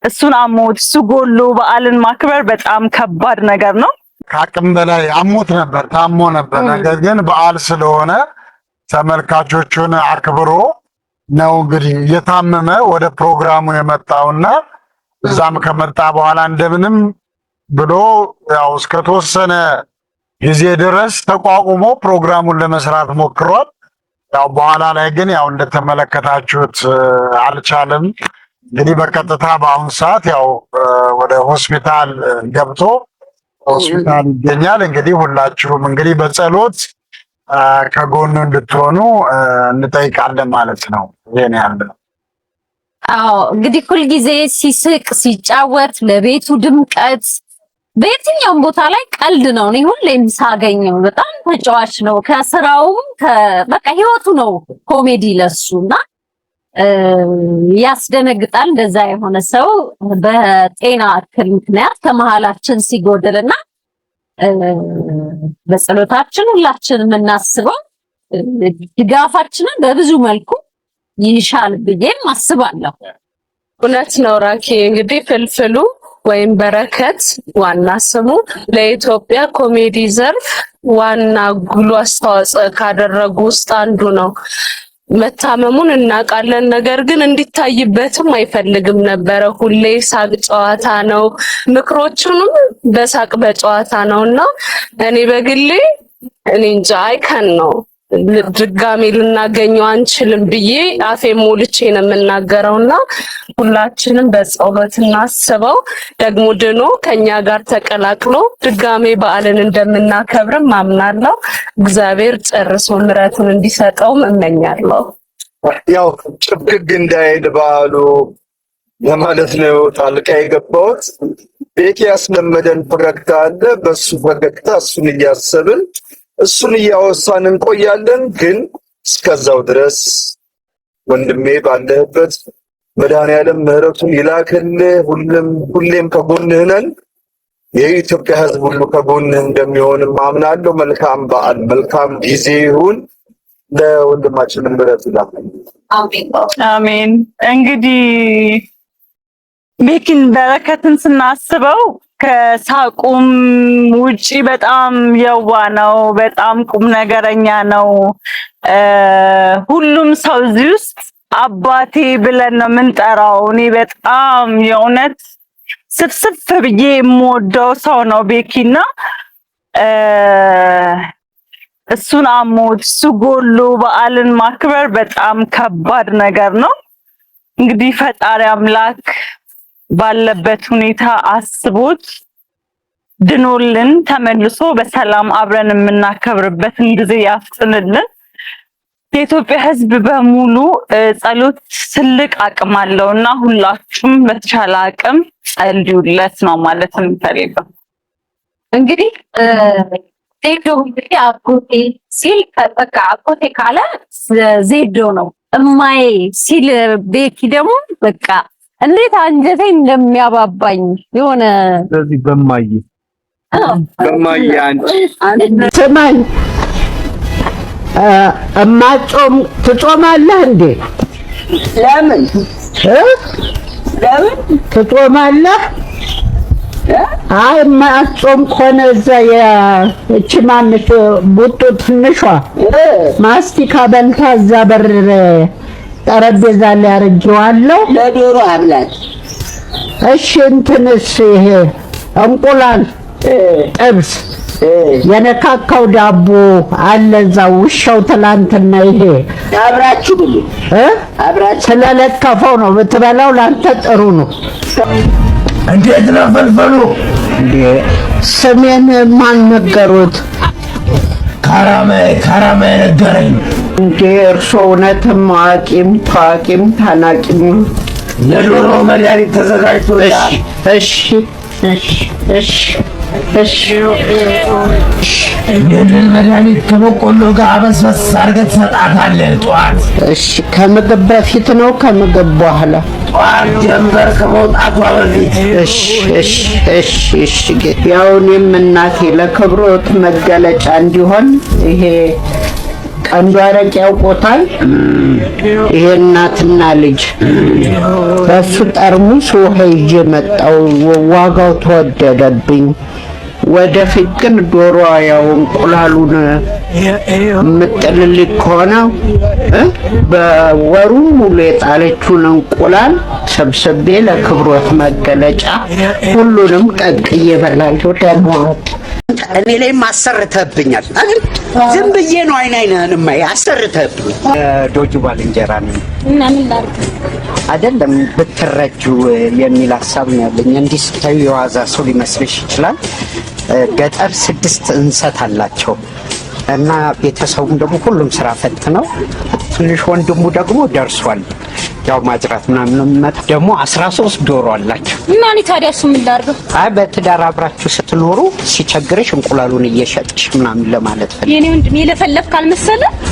እሱን አሞት እሱ ጎሎ በዓልን ማክበር በጣም ከባድ ነገር ነው። ከአቅም በላይ አሞት ነበር፣ ታሞ ነበር። ነገር ግን በዓል ስለሆነ ተመልካቾቹን አክብሮ ነው እንግዲህ እየታመመ ወደ ፕሮግራሙ የመጣውና እዛም ከመጣ በኋላ እንደምንም ብሎ ያው እስከተወሰነ ጊዜ ድረስ ተቋቁሞ ፕሮግራሙን ለመስራት ሞክሯል። ያው በኋላ ላይ ግን ያው እንደተመለከታችሁት አልቻለም። እንግዲህ በቀጥታ በአሁን ሰዓት ያው ወደ ሆስፒታል ገብቶ ሆስፒታል ይገኛል። እንግዲህ ሁላችሁም እንግዲህ በጸሎት ከጎኑ እንድትሆኑ እንጠይቃለን ማለት ነው። ይሄን ያለው አዎ እንግዲህ ሁልጊዜ ሲስቅ ሲጫወት ለቤቱ ድምቀት በየትኛውም ቦታ ላይ ቀልድ ነው። እኔ ሁሌም ሳገኘው በጣም ተጫዋች ነው። ከስራውም በቃ ህይወቱ ነው ኮሜዲ ለሱና ያስደነግጣል። እንደዛ የሆነ ሰው በጤና እክል ምክንያት ከመሃላችን ሲጎድልና በጸሎታችን ሁላችንም እናስበው፣ ድጋፋችንን በብዙ መልኩ ይሻል ብዬም አስባለሁ። እውነት ነው ራኪ። እንግዲህ ፍልፍሉ ወይም በረከት ዋና ስሙ ለኢትዮጵያ ኮሜዲ ዘርፍ ዋና ጉሉ አስተዋጽኦ ካደረጉ ውስጥ አንዱ ነው። መታመሙን እናውቃለን። ነገር ግን እንዲታይበትም አይፈልግም ነበረ። ሁሌ ሳቅ ጨዋታ ነው፣ ምክሮቹንም በሳቅ በጨዋታ ነውና እኔ በግሌ እኔ እንጃ አይከን ነው ድጋሜ ልናገኘው አንችልም ብዬ አፌ ሞልቼ ነው የምናገረውና ሁላችንም በጸሎት እናስበው። ደግሞ ድኖ ከኛ ጋር ተቀላቅሎ ድጋሜ በዓልን እንደምናከብርም አምናለሁ። እግዚአብሔር ጨርሶ ምሕረቱን እንዲሰጠውም እመኛለሁ። ያው ጭብግግ እንዳይል በዓሉ ለማለት ነው ጣልቃ የገባሁት። ቤት ያስለመደን ፈገግታ አለ። በሱ ፈገግታ እሱን እያሰብን እሱን እያወሳን እንቆያለን። ግን እስከዛው ድረስ ወንድሜ ባለህበት መድኃኔዓለም ምሕረቱን ይላክልህ። ሁሌም ከጎንህ ነን። የኢትዮጵያ ሕዝብ ሁሉ ከጎንህ እንደሚሆንም አምናለሁ። መልካም በዓል፣ መልካም ጊዜ ይሁን። ለወንድማችን ምሕረት ይላክልህ። አሜን። እንግዲህ ቤኪን በረከትን ስናስበው ከሳቁም ውጪ በጣም የዋ ነው። በጣም ቁም ነገረኛ ነው። ሁሉም ሰው እዚህ ውስጥ አባቴ ብለን ነው የምንጠራው። እኔ በጣም የእውነት ስፍስፍ ብዬ የምወደው ሰው ነው ቤኪና እሱን አሞት እሱ ጎሎ በዓልን ማክበር በጣም ከባድ ነገር ነው። እንግዲህ ፈጣሪ አምላክ ባለበት ሁኔታ አስቦት ድኖልን ተመልሶ በሰላም አብረን የምናከብርበትን ጊዜ ያፍጥንልን። የኢትዮጵያ ሕዝብ በሙሉ ጸሎት ትልቅ አቅም አለውና ሁላችሁም በተቻለ አቅም ጸልዩለት ነው ማለት የምፈልገው። እንግዲህ ዜዶ እንግዲህ አጎቴ ሲል በቃ አጎቴ ካለ ዜዶ ነው። እማዬ ሲል ቤኪ ደግሞ በቃ እንዴት አንጀቴ እንደሚያባባኝ የሆነ ስለዚህ በማዬ አንቺ ስማኝ፣ እማጾም ትጾማለህ እንዴ? ለምን ትጾማለህ? አይ ማጾም ከሆነ እዛ እቺ ማንሽ ቡጡ ትንሿ ማስቲካ በልታ እዛ በር ጠረጴዛ ላይ አርጌዋለሁ። ለዶሮ አብላት። እሺ እንትንስ ይሄ እንቁላል ጥብስ የነካካው ዳቦ አለ እዛ ውሻው ትላንትና ይሄ አብራችሁ ብሉ። አብራችሁ ስለለከፈው ነው ብትበላው ላንተ ጥሩ ነው። እንዴት ነው ፈልፈሉ? እንዴ ስሜን ማን ነገሩት? ካራማ ነገረኝ። እንዴ እርሶ እውነትም አዋቂም ታዋቂም ታናቂም። የዶሮ መድኃኒት ተዘጋጅቶልሃል። እሺ ይህንን መድኃኒት ከበቆሎ ጋር አበስበስ አድርገህ ትሰጣታለህ ጠዋት። እሺ ከምግብ በፊት ነው ከምግብ በኋላ? ጠዋት ጀንበር ከመውጣቷ በፊት። እሺ ያው እኔም እናቴ ለክብሮት መገለጫ እንዲሆን ይሄ ቀንዱ አረቄ ያውቆታል። ይሄ እናትና ልጅ በሱ ጠርሙስ ውሃ ይዤ መጣሁ። ዋጋው ተወደደብኝ። ወደፊት ግን ዶሮ ያው እንቁላሉን የምጥልልኝ ከሆነ በወሩ ሙሉ የጣለችውን እንቁላል ሰብስቤ ለክብሮት መገለጫ ሁሉንም ቀቅዬ እበላለሁ። ደህና እኔ ላይ ማሰርተብኛል አይደል? ዝም ብዬ ነው አይናይነን ማይ አሰርተብኝ። ዶጁ ባልንጀራ ነኝ እና ምን ላድርግ አይደለም ብትረጁ የሚል ሀሳብ ነው ያለኝ። እንዲህ ስታዩ የዋዛ ሰው ሊመስልሽ ይችላል። ገጠር 6 እንሰት አላቸው እና ቤተሰቡም ደግሞ ሁሉም ስራ ፈት ነው። ትንሽ ወንድሙ ደግሞ ደርሷል። ያው ማጅራት ምናምን መጣ ደግሞ 13 ዶሮ አላቸው። እና እኔ ታዲያ እሱ ምን ላድርግ? አይ በትዳር አብራችሁ ስትኖሩ ሲቸግርሽ እንቁላሉን እየሸጥሽ ምናምን ለማለት ፈልጌ። የኔ ወንድም የለፈለፍክ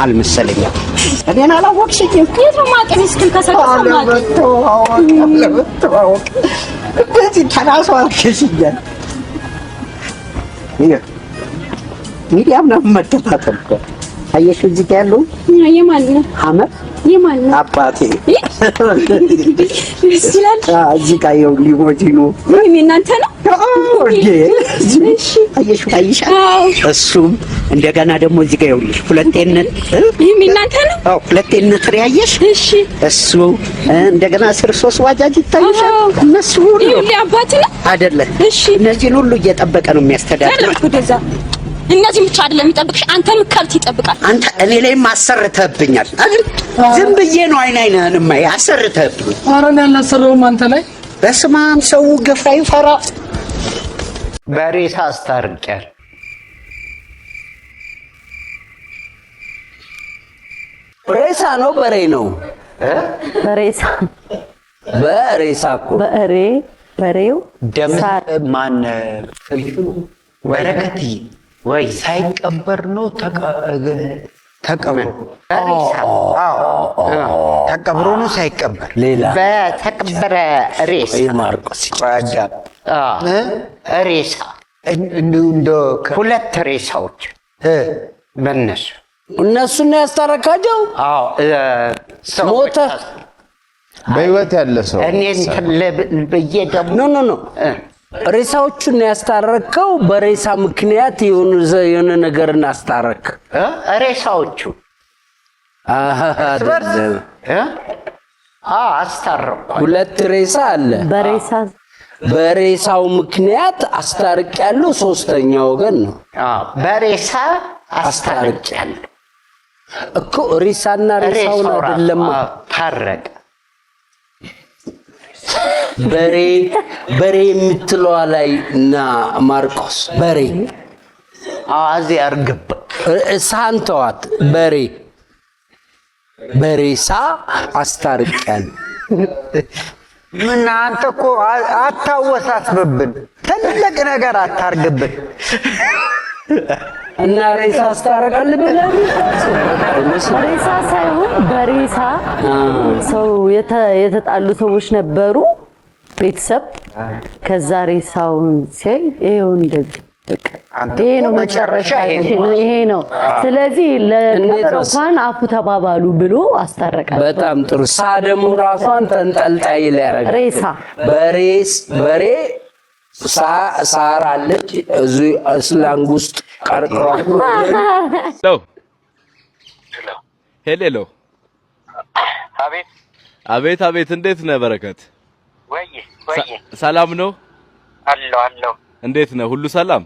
አልመሰለኝም። እኔን አላወቅሽኝም። የት ነው ማቀኝ? እስኪ ከሰከሰ ለምትዋወቅ በዚህ ተናሷ አልከሽኛል። ሚዲያ ምናምን መከታተል እኮ አየሽው። እዚህ ጋር ያለው የማን ነው? ሐመር የማን ነው? አባቴ ይስላል። እዚህ ጋር ያው ሊሞጂኑ ወይ እናንተ ነው? እሺ አየሽው ታይሻል። እሱም እንደገና ደግሞ እዚህ ጋር ይኸውልሽ ሁለቴነት ይሄም እናንተ ነው? አዎ ሁለቴነት ያየሽ። እሺ እሱ እንደገና 13 ዋጃጅ ይታይሻል። እነሱ ሁሉ ይሄ አባቴ ነው አይደለ? እሺ እነዚህን ሁሉ እየጠበቀ ነው የሚያስተዳድረው። ወደዛ እነዚህ ብቻ አይደለም የሚጠብቅሽ፣ አንተም ከብት ይጠብቃል። አንተ እኔ ላይ ማሰርተብኛል አይደል? ዝም ብዬ ነው አይናይነን ማይ አሰርተብኝ። ኧረ እኔ አላሰራሁም አንተ ላይ። በስመ አብ ሰው ገፋ ይፈራ። በሬሳ አስታርቂያል። ሬሳ ነው በሬ ነው? በሬሳ እኮ በሬው ደም ማን ፍልፍሉ በረከትዬ ወይ ሳይቀበር ነው ተቀብሮ ተቀብሮ ነው ሳይቀበር በተቀበረ ሬሳ ማርቆስ ሬሳ እንደ 2 ሬሳዎች በእነሱ እነሱን ያስታረካቸው። አዎ ሞተ በህይወት ያለ ሰው እኔን ለብዬ ደግሞ ኖ ሬሳዎቹን ያስታረከው በሬሳ ምክንያት የሆነ ነገር እናስታረክ። ሬሳዎቹ አስታረኩ። 2 ሬሳ አለ። በሬሳው ምክንያት አስታርቅ ያለው 3ኛ ወገን ነው። በሬሳ አስታርቅ ያለው እኮ ሬሳና ሬሳውን አይደለም ታረቀ። በሬ የምትለዋ ላይ እና ማርቆስ በሬ አዚ አርግብ ሳንተዋት በሬሳ አስታርቀን። ምን አንተ እኮ አታወሳስብብን፣ ትልቅ ነገር አታርግብን። እና ሬሳ አስታረቃል ብለን ሬሳ ሳይሆን በሬሳ ሰው የተጣሉ ሰዎች ነበሩ ቤተሰብ። ከዛ ሬሳውን ሲያይ ይሄው እንደዚህ ይሄ ነው መጨረሻ፣ ይሄ ነው። ስለዚህ ለተረፋን አፉ ተባባሉ ብሎ አስታረቃል። በጣም ጥሩ። ደግሞ ራሷን ተንጠልጣይ ላይ ሬሳ በሬ ሳር አለች እዚህ ስላንግ ውስጥ ቀርቅሯል። ሄሎ አቤት እንዴት ነህ በረከት? ወይ ሰላም ነው? አለሁ። እንዴት ነህ? ሁሉ ሰላም?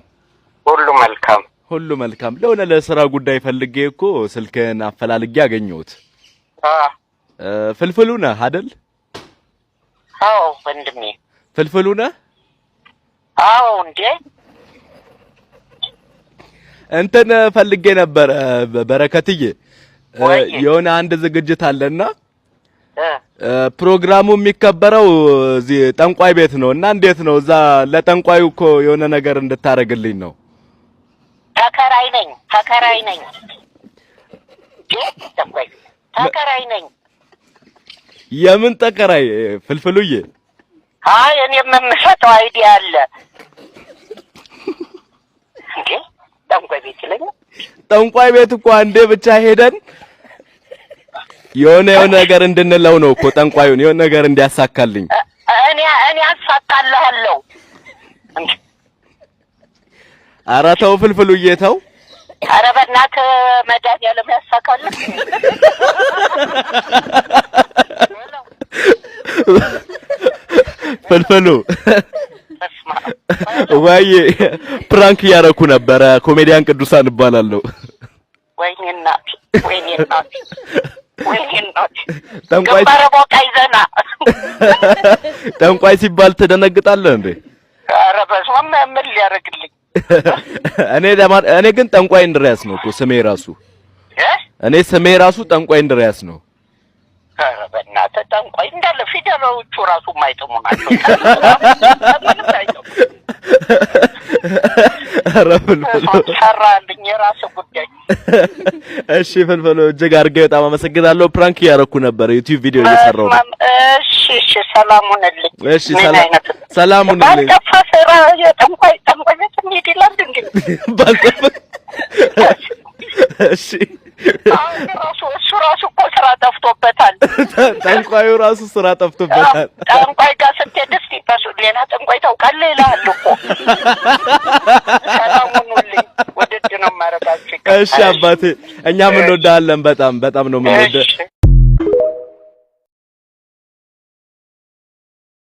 ሁሉ መልካም። ለሆነ ለስራ ጉዳይ ፈልጌ እኮ ስልክህን አፈላልጌ አገኘሁት። ፍልፍሉ ነህ አይደል? አዎ ወንድሜ። ፍልፍሉ ነህ? አዎ እንዴ እንትን ፈልጌ ነበር በረከትዬ። የሆነ አንድ ዝግጅት አለና ፕሮግራሙ የሚከበረው እዚህ ጠንቋይ ቤት ነው እና እንዴት ነው እዛ ለጠንቋዩ እኮ የሆነ ነገር እንድታረግልኝ ነው። ተከራይ ነኝ የምን ተከራይ ፍልፍሉዬ? አይ እኔ የምሰጠው አይዲያ አለ እንዴ ጠንቋይ ቤት ይለኛል። ጠንቋይ ቤት እኮ አንዴ ብቻ ሄደን የሆነ ነገር እንድንለው ነው እኮ ጠንቋዩን የሆነ ነገር እንዲያሳካልኝ እኔ አሳካልሃለሁ። ኧረ ተው ፍልፍሉዬ ተው። ኧረ በእናትህ መድኃኒዓለም ያሳካልህ። ፍልፍሉ ወይ ፕራንክ እያደረኩ ነበረ። ኮሜዲያን ቅዱሳን እባላለሁ። ወይኔ እናቴ ወይኔ እናቴ ወይኔ እናቴ ጠንቋይ ገባረቦታ ይዘና ጠንቋይ ሲባል ትደነግጣለህ እንዴ? ኧረ በስመ አብ ምን ሊያደርግልኝ? እኔ ግን ጠንቋይ እንድሪያስ ነው እኮ ስሜ ራሱ። እኔ ስሜ ራሱ ጠንቋይ እንድሪያስ ነው። ኧረ በእናትህ ጠንቋይ እንዳለ ፊደሎቹ ራሱ የማይጥሙ ናቸው። ኧረ ፍልፍሉ ሰራልኝ የራስህ ጉዳይ። እሺ ፍልፍሉ እጅግ አድርጌ በጣም አመሰግናለሁ። ፕራንክ እያደረኩ ነበር ዩቲዩብ ቪዲዮ እየሰራሁ ነው። እሺ ሰላም ሁንልኝ። እሺ ሰላም ሁንልኝ። ባልጠፋ ስራ የጠንቋይ ቤት እንሂድ ይላል እንግዲህ ባልጠፋ እሺ እሱ ራሱ እኮ ስራ ጠፍቶበታል። ጠንቋዩ ራሱ ስራ ጠፍቶበታል። ጠንቋይ ጋር ስትሄድ እስኪ ሌላ ጠንቋይ ታውቃለህ ይልሃል እኮ። ሰላም ሁኑልኝ። ውድድ ነው የማደርጋችሁ። እሺ አባቴ እኛም እንወዳለን። በጣም ነው የምንወደው።